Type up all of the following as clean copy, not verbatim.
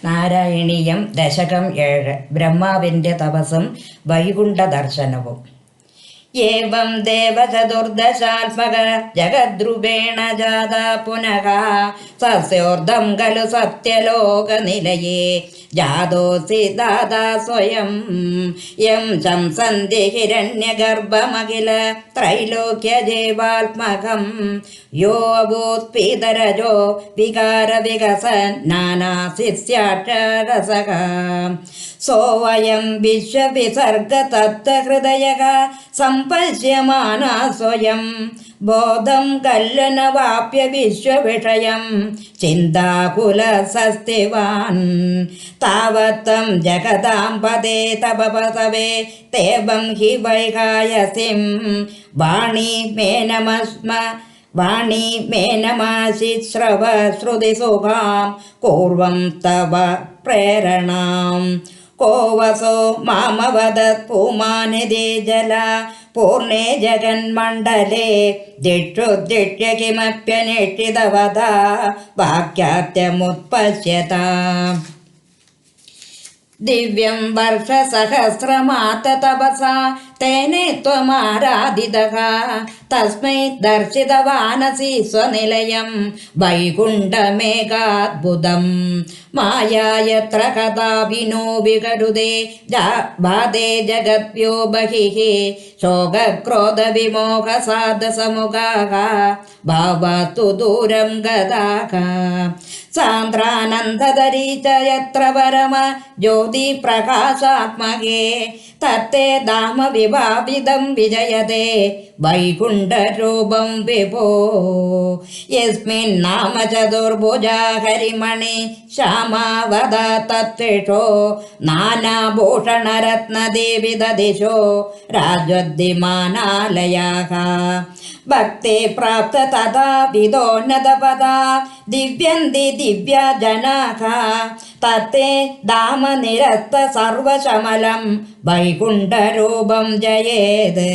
നാരായണീയം ദശകം 7 ബ്രഹ്മാവിൻ്റെ തപസ്സും വൈകുണ്ഠ ദർശനവും. ഏവം ദേവചതുർദശാത്മക ജഗദ്രൂപേണ ജാത പുനഃ സസ്യോർദ്ധം ഖലു സത്യലോകനിലയേ ജാതോസി ദാതാ സ്വയം യം ശംസന്തി ഹിരണ്യഗർഭമഖില ത്രൈലോക്യജൈവാത്മകം യോ അഭൂത്പീതരജോ വികാരവികസൻ നാനാശിസ്യാക്ഷരസഃ സോവയം വിശ്വവിസർഗതത്വഹൃദയഃ സംപശ്യമാനാ സ്വയം ബോധം കല്ലനവാപ്യ വിശ്വവിഷയം ചിന്താകുലസസ്തിവാൻ താവത്തം ജഗതാം പദേ തപപസവേ തേവം ഹി വൈകായസിം വാണി മേ നമാശിശ്രവ ശ്രുതിസുഖാം കൂർവം തവ പ്രേരണാം കോവസോ മാമവദത് പൂമാനിധി ജല പൂർണേ ജഗന്മണ്ഡലേ ദിക്ഷു ദിക്ഷ്യ കിമപ്യനിഷ്ഠിതവദ വാക്യാത്യമുത്പശ്യത ദിവ്യം വർഷസഹസ്രമാത്ത തപസാ തേനേ ത്വമാരാധിതഃ തസ്മൈ ദർശിതവാനസി സ്വനിലയം വൈകുണ്ഠമേകാദ്ഭുതം മായായത്ര കഥാഭിനോ വികരുതേ ബാധേ ജഗദ്ഭ്യോ ബഹിഃ ശോകക്രോധവിമോഹസാധസമുഖാഃ ഭാവാത്തു ദൂരം ഗതാഃ സാന്ദ്രാനന്ദധരീ ച യത്ര പരമ ജ്യോതി പ്രകാശാത്മകേ തത്തേ ധാമ വിഭാവിതം വിജയതേ വൈകുണ്ഠരൂപം വിഭോ യസ്മിന്നാമ ചതുർഭുജാ ഹരിമണി ശ്യാമാവത തത്വിഷോ നാനാഭൂഷണരത്നദേവിതദിശോ രാജ്വദ്ധിമാനാലയാഃ ഭക്തി പ്രാപ്ത തഥാ വിദോന്നതപദാ ദിവ്യന്തി ദിവ്യജനാഃ തത്തേ ധാമ നിരസ്ത സർവശമലം വൈകുണ്ഠരൂപം ജയേത്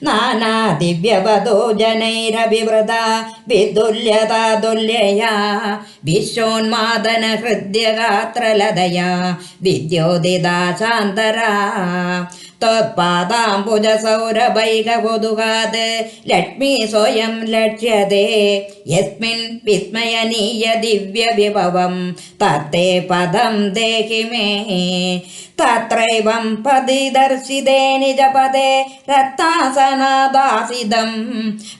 നാനാ ദിവ്യവധോ ജനൈരഭിവൃത വിദുല്യതാ തുല്യയാ വിശ്വോന്മാദന ഹൃദ്യഗാത്രലതയാ വിദ്യോദിതാ ശാന്തരാ ത്വത്പാദാംബുജസൗരഭൈകകുതുകാത് ലക്ഷ്മീ സ്വയം ലക്ഷ്യതേ യസ്മിൻ വിസ്മയനീയ ദിവ്യവിഭവം തത്തേ പദം ദേഹി മേ തത്രൈവം പതിദർശിതേ നിജപദേ രത്നാസനാദാസിതം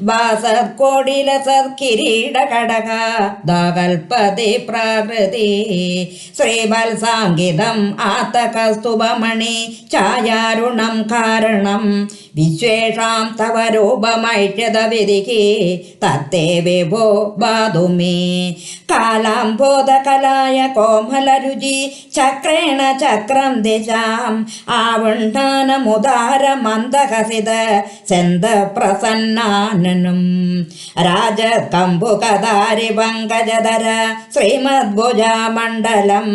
ഭാസത്കോടിലസത്കിരീടകടക ദാകൽപതി പ്രാകൃതി ശ്രീവത്സാംഗിതം ആതകസ്തുഭമണി ഛായാരുണം കാരണം വിശ്വേഷാം തവ രൂപമൈഷ്യതവിധിഃ തത്തേ വിഭോ ബാധു മേ കാലാംബോധകലായ കോമലരുചി ചക്രേണ ചക്രം ദിശാം ആവണ്ഡാനമുദാരമന്ദഹസിത ചന്ദപ്രസന്നാനനം രാജകമ്പുകധാരി പങ്കജധര ശ്രീമദ്ഭുജാമണ്ഡലം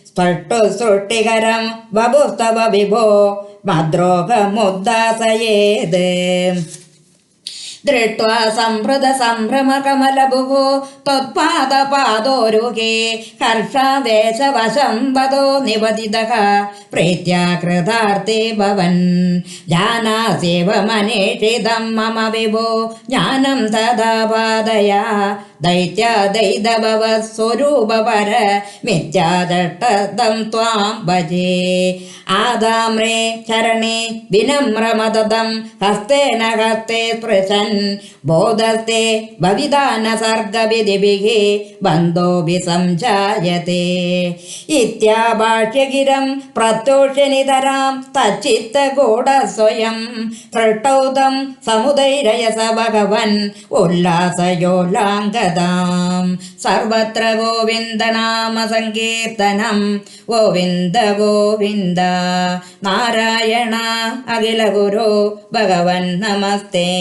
സ്പഷ്ടു സൃഷ്ടികരം വപുസ്തവ വിഭോ മദ്രോഹമുദ്ദാസയേത് ദൃഷ്ട്വാ സംഭൃത സംഭ്രമകമലഭുഃ ത്വത്പാദപാദോരുഹേ ഹർഷാവേശവശം വദോ നിവദിതഃ പ്രീത്യാ കൃതാർത്ഥേ ഭവൻ ജാനാസ്യേവമനീഷിതം മമ വിഭോ ജ്ഞാനം തഥാ പാദയാ ദൈത്യാദൈതഭവസ്വരൂപപര മിഥ്യാദഷ്ടം ത്വാം ഭജേ ആദാമ്രേ ചരണേ വിനമ്രമദം ഹസ്തേന ഹസ്തേ സ്പൃശൻ ബോധസ്തേ ഭവിദാന സർഗവിധിഭിഃ ബന്ധോഭി സംജായത്തെ ഇത്യാഭാഷ്യഗിരം പ്രത്യൂഷനിതരാം തച്ചിത്തഗൂഢസ്വയം സൃഷ്ടൗതം സമുദൈരയസ ഭഗവൻ ഉല്ലാസയോലാംഗ സർവത്ര ഗോവിന്ദനാമ സങ്കീർത്തനം ഗോവിന്ദ ഗോവിന്ദ നാരായണ അഖില ഗുരു ഭഗവൻ നമസ്തേ.